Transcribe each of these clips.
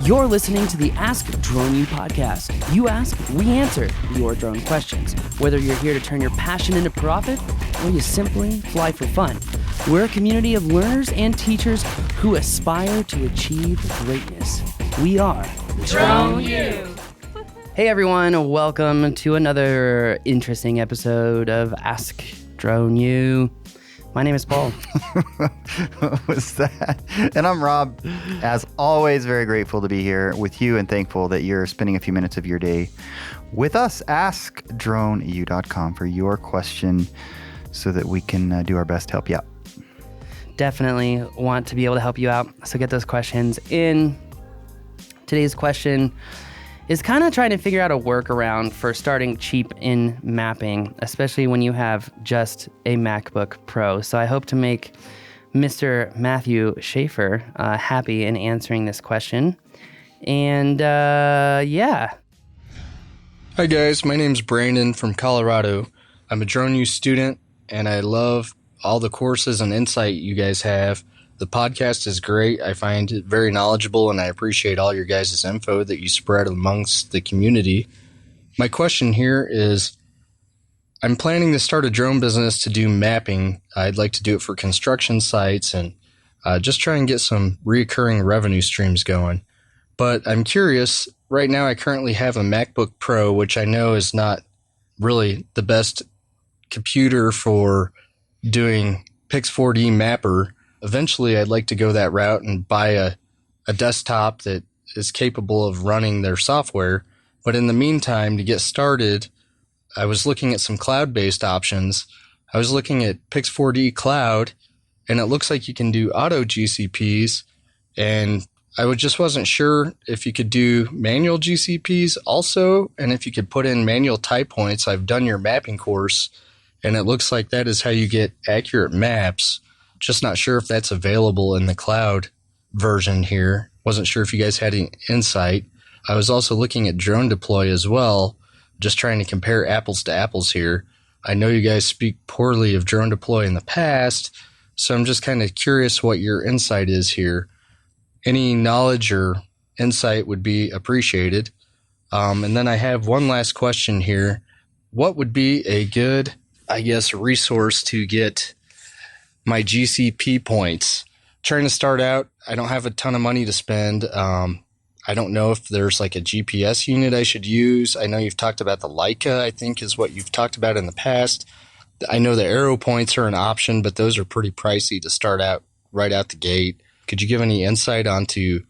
You're listening to the Ask Drone U podcast. You ask, we answer your drone questions. Whether you're here to turn your passion into profit or you simply fly for fun, we're a community of learners and teachers who aspire to achieve greatness. We are Drone U. Hey everyone, welcome to another interesting episode of Ask Drone U. My name is Paul. What was that? And I'm Rob. As always, very grateful to be here with you and thankful that you're spending a few minutes of your day with us. AskDroneU.com for your question so that we can do our best to help you out. Definitely want to be able to help you out, so get those questions in. Today's question is kind of trying to figure out a workaround for starting cheap in mapping, especially when you have just a MacBook Pro. So I hope to make Mr. Matthew Schaefer happy in answering this question. And yeah. Hi guys, my name's Brandon from Colorado. I'm a Drone U student and I love all the courses and insight you guys have. The podcast is great. I find it very knowledgeable and I appreciate all your guys' info that you spread amongst the community. My question here is, I'm planning to start a drone business to do mapping. I'd like to do it for construction sites and just try and get some recurring revenue streams going. But I'm curious, right now I currently have a MacBook Pro, which I know is not really the best computer for doing Pix4D mapper. Eventually, I'd like to go that route and buy a desktop that is capable of running their software. But in the meantime, to get started, I was looking at some cloud-based options. I was looking at Pix4D Cloud, and it looks like you can do auto GCPs. And I just wasn't sure if you could do manual GCPs also, and if you could put in manual type points. I've done your mapping course, and it looks like that is how you get accurate maps. Just not sure if that's available in the cloud version here. Wasn't sure if you guys had any insight. I was also looking at DroneDeploy as well, just trying to compare apples to apples here. I know you guys speak poorly of DroneDeploy in the past, so I'm just kind of curious what your insight is here. Any knowledge or insight would be appreciated. And then I have one last question here. What would be a good, resource to get my GCP points? Trying to start out, I don't have a ton of money to spend. I don't know if there's like a GPS unit I should use. I know you've talked about the Leica, I think is what you've talked about in the past. I know the arrow points are an option, but those are pretty pricey to start out right out the gate. Could you give any insight onto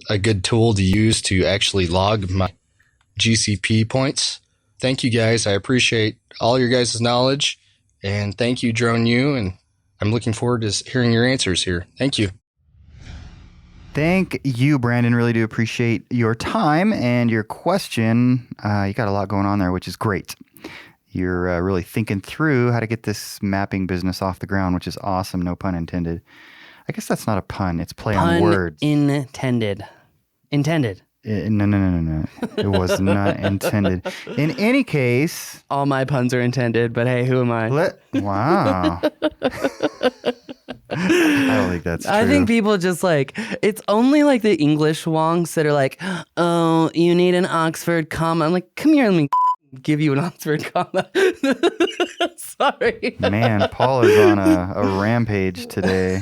a good tool to use to actually log my GCP points? Thank you guys. I appreciate all your guys' knowledge, and thank you, Drone U, and I'm looking forward to hearing your answers here. Thank you. Thank you, Brandon. Really do appreciate your time and your question. You got a lot going on there, which is great. You're really thinking through how to get this mapping business off the ground, which is awesome. No pun intended. I guess that's not a pun. It's play on words. Intended. No. It was not intended. In any case... All my puns are intended, but hey, who am I? Wow. I don't think that's true. I think people just it's only like the English wonks that are like, oh, you need an Oxford comma. I'm like, come here, let me give you an Oxford comma. Sorry. Man, Paul is on a rampage today.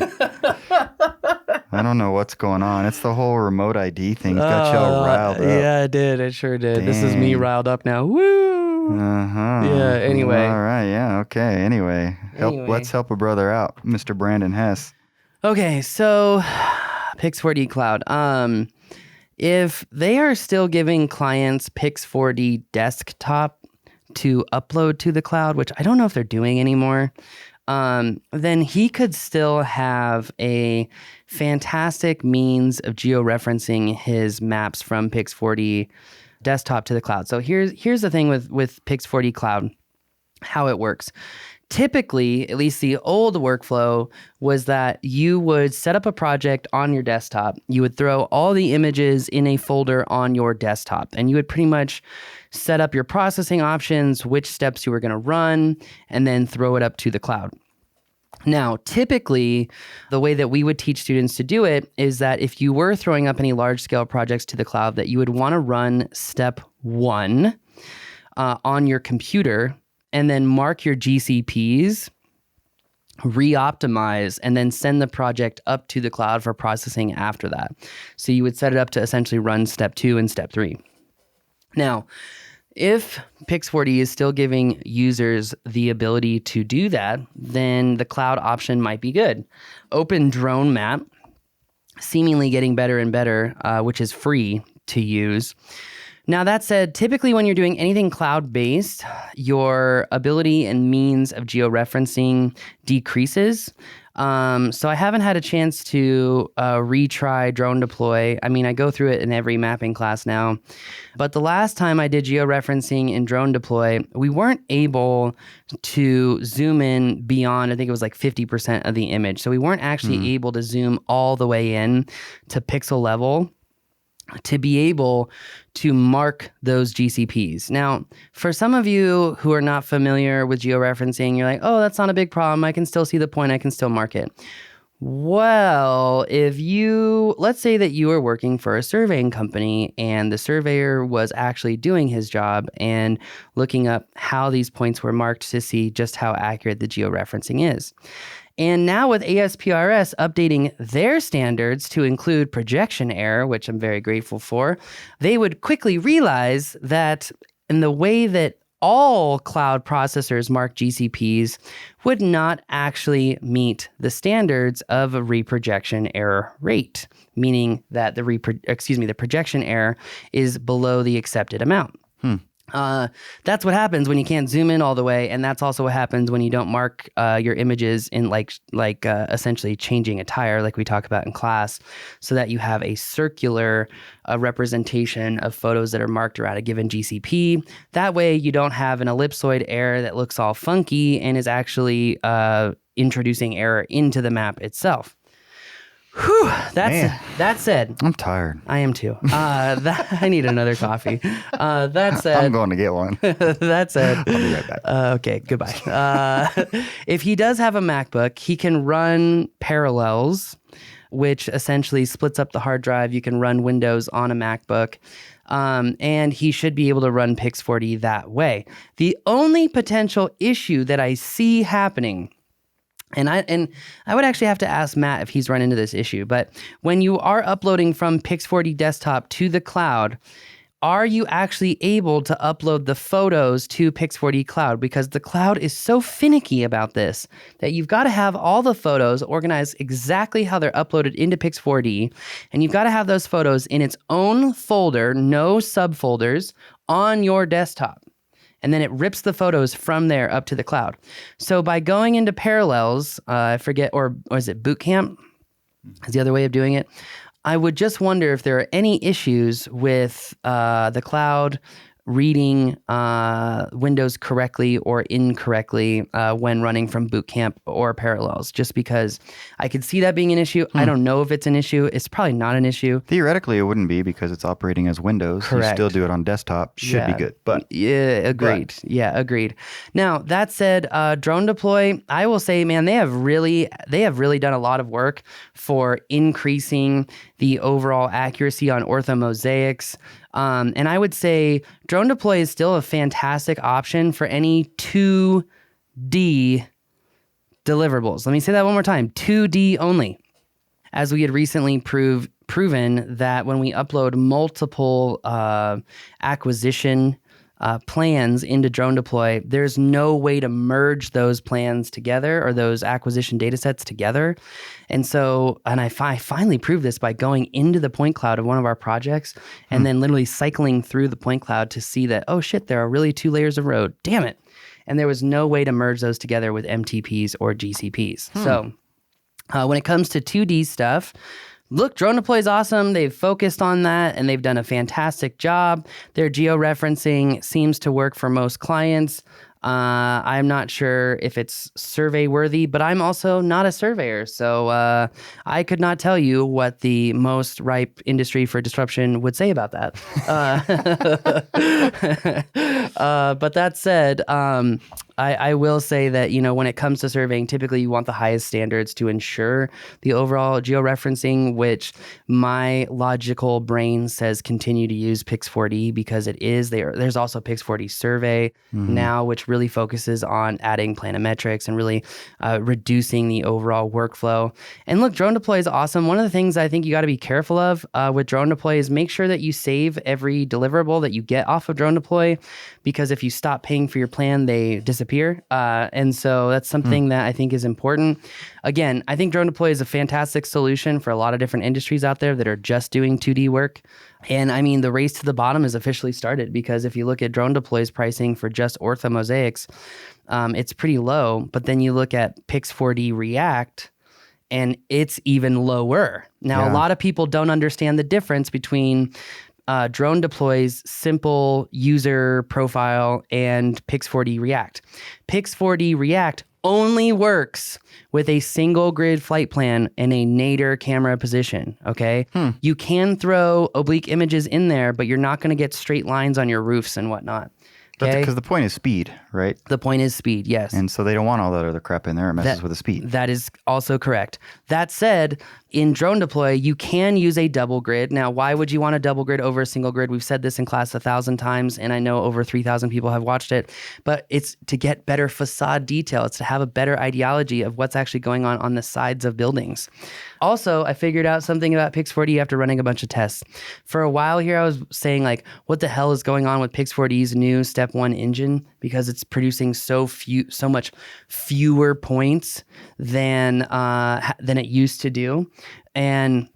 I don't know what's going on. It's the whole remote ID thing. It's got y'all riled up. Yeah, it did. It sure did. Dang. This is me riled up now. Woo! Uh-huh. Yeah, anyway. All right, yeah, okay. Anyway, let's help a brother out, Mr. Brandon Hess. Okay, so Pix4D Cloud. If they are still giving clients Pix4D desktop to upload to the cloud, which I don't know if they're doing anymore, then he could still have a fantastic means of georeferencing his maps from Pix4D desktop to the cloud. So here's the thing with Pix4D Cloud, how it works. Typically, at least the old workflow was that you would set up a project on your desktop. You would throw all the images in a folder on your desktop, and you would pretty much set up your processing options, which steps you were going to run, and then throw it up to the cloud. Now, typically, the way that we would teach students to do it is that if you were throwing up any large-scale projects to the cloud, that you would want to run step 1 on your computer and then mark your GCPs, re-optimize, and then send the project up to the cloud for processing after that. So you would set it up to essentially run step 2 and step 3. Now, if Pix4D is still giving users the ability to do that, then the cloud option might be good. Open Drone Map, seemingly getting better and better, which is free to use. Now, that said, typically when you're doing anything cloud-based, your ability and means of georeferencing decreases. So I haven't had a chance to retry DroneDeploy. I mean, I go through it in every mapping class now. But the last time I did georeferencing in DroneDeploy, we weren't able to zoom in beyond, I think it was like 50% of the image. So we weren't actually able to zoom all the way in to pixel level to be able to mark those GCPs. Now, for some of you who are not familiar with georeferencing, you're like, oh, that's not a big problem. I can still see the point. I can still mark it. Well, let's say that you are working for a surveying company and the surveyor was actually doing his job and looking up how these points were marked to see just how accurate the georeferencing is. And now with ASPRS updating their standards to include projection error, which I'm very grateful for, they would quickly realize that in the way that all cloud processors mark GCPs would not actually meet the standards of a reprojection error rate, meaning that the projection error is below the accepted amount. That's what happens when you can't zoom in all the way, and that's also what happens when you don't mark your images in like essentially changing a tire, like we talk about in class, so that you have a circular representation of photos that are marked around a given GCP. That way, you don't have an ellipsoid error that looks all funky and is actually introducing error into the map itself. Whew, that said, I'm tired. I am too. I need another coffee. That said, I'm going to get one. That said, I'll be right back. Okay, goodbye. If he does have a MacBook, he can run Parallels, which essentially splits up the hard drive. You can run Windows on a MacBook. And he should be able to run Pix4D that way. The only potential issue that I see happening, and I would actually have to ask Matt if he's run into this issue, but when you are uploading from Pix4D desktop to the cloud, are you actually able to upload the photos to Pix4D cloud? Because the cloud is so finicky about this that you've got to have all the photos organized exactly how they're uploaded into Pix4D, and you've got to have those photos in its own folder, no subfolders, on your desktop. And then it rips the photos from there up to the cloud. So by going into Parallels, I forget, or is it Bootcamp? Is the other way of doing it. I would just wonder if there are any issues with the cloud reading Windows correctly or incorrectly when running from Bootcamp or Parallels, just because I could see that being an issue. I don't know if it's an issue. It's probably not an issue. Theoretically, it wouldn't be because it's operating as Windows. Correct. You still do it on desktop. Should be good. But yeah, agreed. Yeah, agreed. Now, that said, DroneDeploy, I will say, man, they have really done a lot of work for increasing the overall accuracy on orthomosaics. And I would say DroneDeploy is still a fantastic option for any 2D deliverables. Let me say that one more time, 2D only. As we had recently proven that when we upload multiple acquisition plans into DroneDeploy, there's no way to merge those plans together or those acquisition data sets together. And so, I finally proved this by going into the point cloud of one of our projects and then literally cycling through the point cloud to see that, oh shit, there are really 2 layers of road. Damn it. And there was no way to merge those together with MTPs or GCPs. So when it comes to 2D stuff, look, DroneDeploy is awesome. They've focused on that, and they've done a fantastic job. Their georeferencing seems to work for most clients. I'm not sure if it's survey worthy, but I'm also not a surveyor. So I could not tell you what the most ripe industry for disruption would say about that. But that said, I will say that, when it comes to surveying, typically you want the highest standards to ensure the overall georeferencing, which my logical brain says continue to use Pix4D because it is there. There's also Pix4D survey now, which really focuses on adding planimetrics and really reducing the overall workflow. And look, DroneDeploy is awesome. One of the things I think you got to be careful of with DroneDeploy is make sure that you save every deliverable that you get off of DroneDeploy, because if you stop paying for your plan, they disappear. And so that's something that I think is important. Again, I think DroneDeploy is a fantastic solution for a lot of different industries out there that are just doing 2D work. And I mean, the race to the bottom has officially started, because if you look at DroneDeploy's pricing for just ortho mosaics, it's pretty low. But then you look at Pix4D React, and it's even lower. Now, a lot of people don't understand the difference between DroneDeploy's simple user profile and Pix4D React. Pix4D React only works with a single grid flight plan and a nadir camera position, okay? You can throw oblique images in there, but you're not going to get straight lines on your roofs and whatnot. Okay? Because the point is speed, right? The point is speed, yes. And so they don't want all that other crap in there. It messes with the speed. That is also correct. That said, in DroneDeploy, you can use a double grid. Now, why would you want a double grid over a single grid? We've said this in class 1,000 times, and I know over 3,000 people have watched it. But it's to get better facade detail. It's to have a better ideology of what's actually going on the sides of buildings. Also, I figured out something about Pix4D after running a bunch of tests. For a while here, I was saying, like, what the hell is going on with Pix4D's new Step 1 engine? Because it's producing so much fewer points than it used to do. And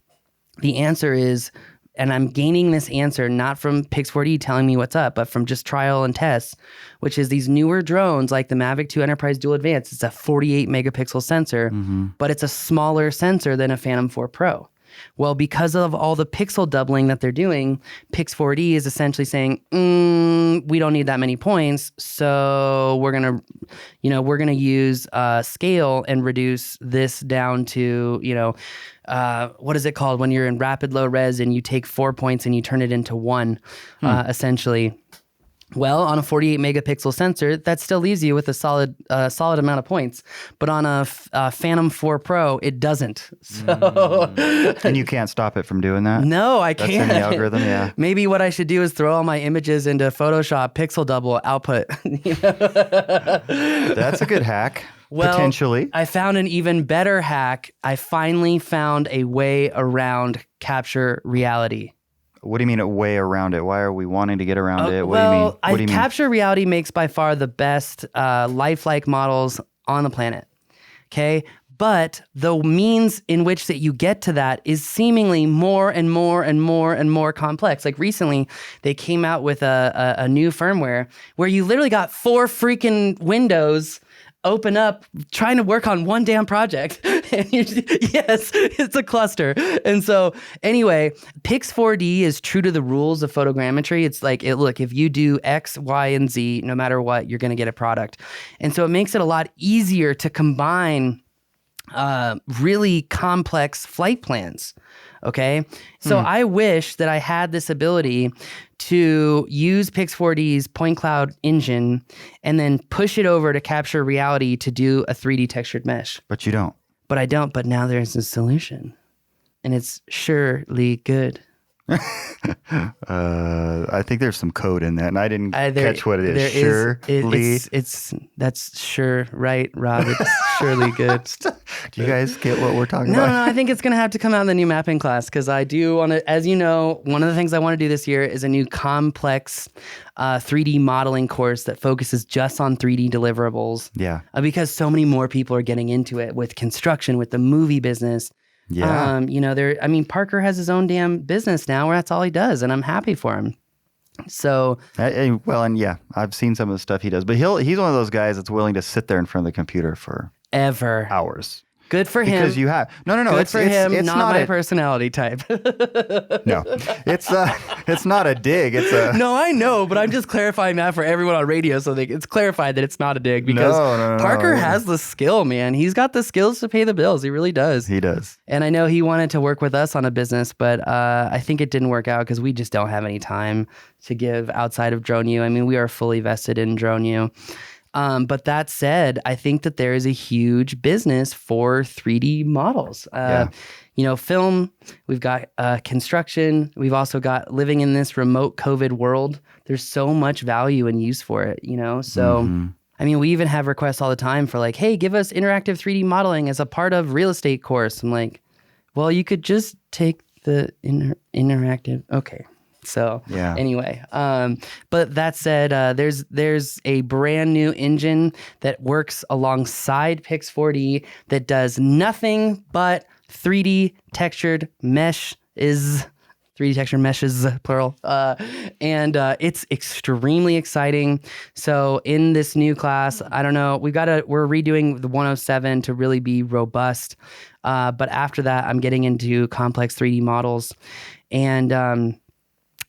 the answer is, and I'm gaining this answer not from Pix4D telling me what's up, but from just trial and tests, which is these newer drones like the Mavic 2 Enterprise Dual Advance. It's a 48 megapixel sensor, but it's a smaller sensor than a Phantom 4 Pro. Well, because of all the pixel doubling that they're doing, Pix4D is essentially saying, we don't need that many points, so we're gonna use scale and reduce this down to, what is it called when you're in rapid low res and you take 4 points and you turn it into 1, essentially. Well, on a 48 megapixel sensor, that still leaves you with a solid amount of points. But on a Phantom 4 Pro, it doesn't. So, and you can't stop it from doing that? No, I can't. That's in the algorithm, yeah. Maybe what I should do is throw all my images into Photoshop pixel double output. That's a good hack. Well, potentially. I found an even better hack. I finally found a way around CaptureReality. What do you mean a way around it? Why are we wanting to get around it? What do you mean? What do you mean? CaptureReality makes by far the best lifelike models on the planet. Okay? But the means in which that you get to that is seemingly more and more and more and more complex. Like recently, they came out with a new firmware where you literally got 4 freaking windows open up trying to work on one damn project. Yes, it's a cluster. And so anyway, Pix4D is true to the rules of photogrammetry. It's like, look, if you do X, Y, and Z, no matter what, you're going to get a product. And so it makes it a lot easier to combine really complex flight plans. Okay. So I wish that I had this ability to use Pix4D's point cloud engine and then push it over to CaptureReality to do a 3D textured mesh. But you don't. But I don't. But now there's a solution, and it's surely good. I think there's some code in that, and I didn't catch what it is. Surely, that's sure right, Rob. It's surely good. Do you guys get what we're talking about? No, I think it's gonna have to come out in the new mapping class because I do want to. As you know, one of the things I want to do this year is a new complex 3D modeling course that focuses just on 3D deliverables. Yeah, because so many more people are getting into it with construction, with the movie business. Yeah. Parker has his own damn business now where that's all he does, and I'm happy for him. So, I've seen some of the stuff he does, but he's one of those guys that's willing to sit there in front of the computer for hours. Good for him. Because you have no. Good for him. It's not my personality type. No, it's not a dig. It's a no. I know, but I'm just clarifying that for everyone on radio, so it's clarified that it's not a dig because Parker has the skill, man. He's got the skills to pay the bills. He really does. He does. And I know he wanted to work with us on a business, but I think it didn't work out because we just don't have any time to give outside of DroneU. I mean, we are fully vested in DroneU. But that said, I think that there is a huge business for 3D models. Film, we've got construction, we've also got living in this remote COVID world. There's so much value and use for it, So, I mean, we even have requests all the time for like, hey, give us interactive 3D modeling as a part of real estate course. I'm like, well, you could just take the interactive. Okay. So anyway, but that said, there's a brand new engine that works alongside Pix4D that does nothing but 3D textured meshes, plural. And it's extremely exciting. So in this new class, I don't know, we're redoing the 107 to really be robust. But after that, I'm getting into complex 3D models. And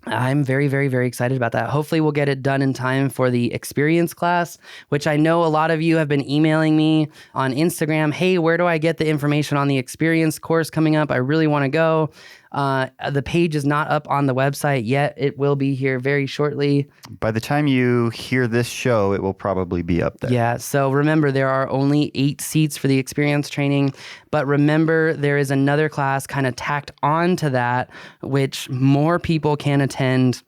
I'm very, very, very excited about that. Hopefully we'll get it done in time for the experience class, which I know a lot of you have been emailing me on Instagram. Hey, where do I get the information on the experience course coming up? I really want to go. The page is not up on the website yet. It will be here very shortly. By the time you hear this show, it will probably be up there. Yeah. So remember, there are only 8 seats for the experience training. But remember, there is another class kind of tacked on to that, which more people can attend.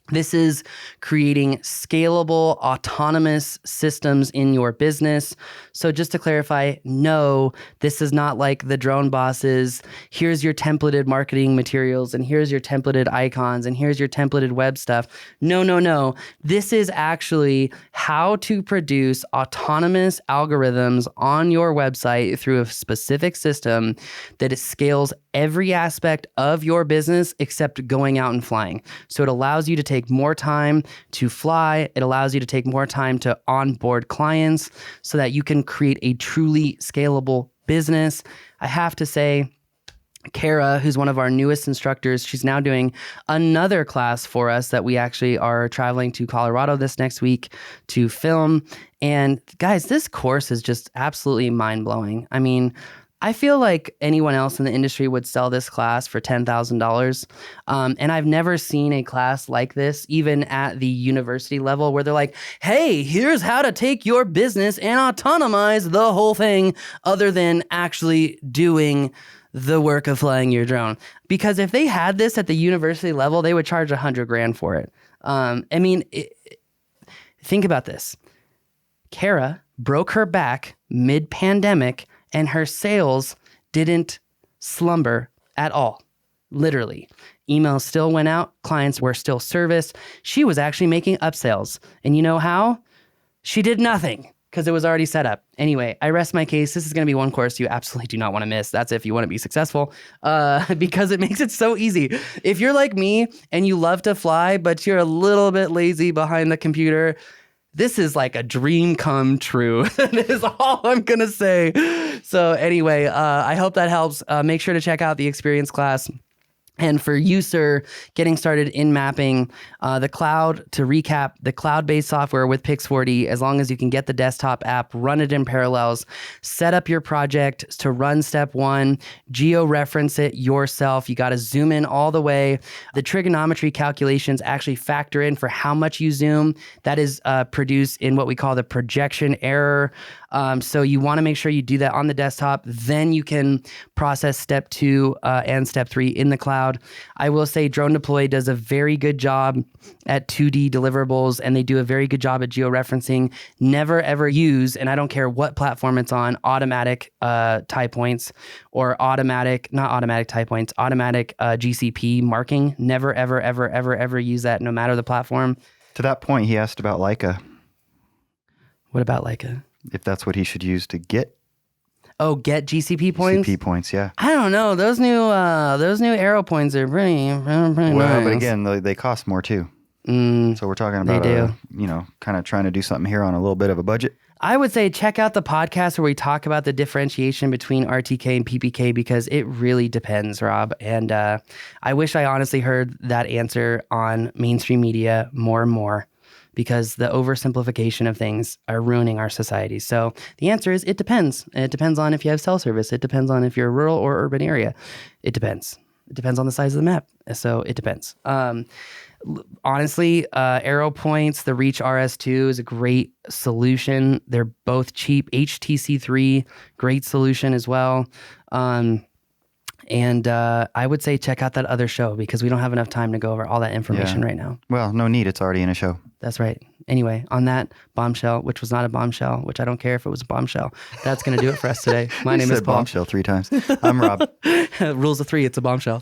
This is creating scalable, autonomous systems in your business. So just to clarify, no, this is not like the drone bosses. Here's your templated marketing materials, and here's your templated icons, and here's your templated web stuff. No. This is actually how to produce autonomous algorithms on your website through a specific system that it scales every aspect of your business except going out and flying. So it allows you to take more time to fly. It allows you to take more time to onboard clients so that you can create a truly scalable business. I have to say, Kara, who's one of our newest instructors, she's now doing another class for us that we actually are traveling to Colorado this next week to film. And guys, this course is just absolutely mind-blowing. I mean, I feel like anyone else in the industry would sell this class for $10,000. And I've never seen a class like this, even at the university level, where they're like, hey, here's how to take your business and autonomize the whole thing, other than actually doing the work of flying your drone. Because if they had this at the university level, they would charge $100,000 for it. Think about this. Kara broke her back mid-pandemic, and her sales didn't slumber at all. Literally. Emails still went out. Clients were still serviced. She was actually making upsells. And you know how? She did nothing because it was already set up. Anyway, I rest my case. This is going to be one course you absolutely do not want to miss. That's if you want to be successful, because it makes it so easy. If you're like me and you love to fly, but you're a little bit lazy behind the computer, this is like a dream come true. That is all I'm going to say. So anyway, I hope that helps. Make sure to check out the experience class. And for you, sir, getting started in mapping, the cloud, to recap, the cloud-based software with Pix4D, as long as you can get the desktop app, run it in parallels, set up your project to run step 1, geo-reference it yourself. You got to zoom in all the way. The trigonometry calculations actually factor in for how much you zoom. That is produced in what we call the projection error. So you want to make sure you do that on the desktop. Then you can process step 2 and step 3 in the cloud. I will say DroneDeploy does a very good job at 2D deliverables, and they do a very good job at georeferencing. Never ever use, and I don't care what platform it's on, automatic tie points or automatic GCP marking. Never ever use that, no matter the platform. To that point, he asked about Leica. What about Leica? If that's what he should use to get. Oh, get GCP points? GCP points, yeah. I don't know. Those new arrow points are pretty well, nice. But again, they cost more too. So we're talking about, kind of trying to do something here on a little bit of a budget. I would say check out the podcast where we talk about the differentiation between RTK and PPK, because it really depends, Rob. And I wish I honestly heard that answer on mainstream media more and more, because the oversimplification of things are ruining our society. So the answer is it depends. It depends on if you have cell service. It depends on if you're a rural or urban area. It depends. It depends on the size of the map. So it depends. Honestly, arrow points, the Reach RS2 is a great solution. They're both cheap. HTC3, great solution as well. And I would say check out that other show because we don't have enough time to go over all that information right now. Well, no need. It's already in a show. That's right. Anyway, on that bombshell, which was not a bombshell, which I don't care if it was a bombshell, that's going to do it for us today. My name is Paul. Bombshell 3 times. I'm Rob. Rules of 3, it's a bombshell.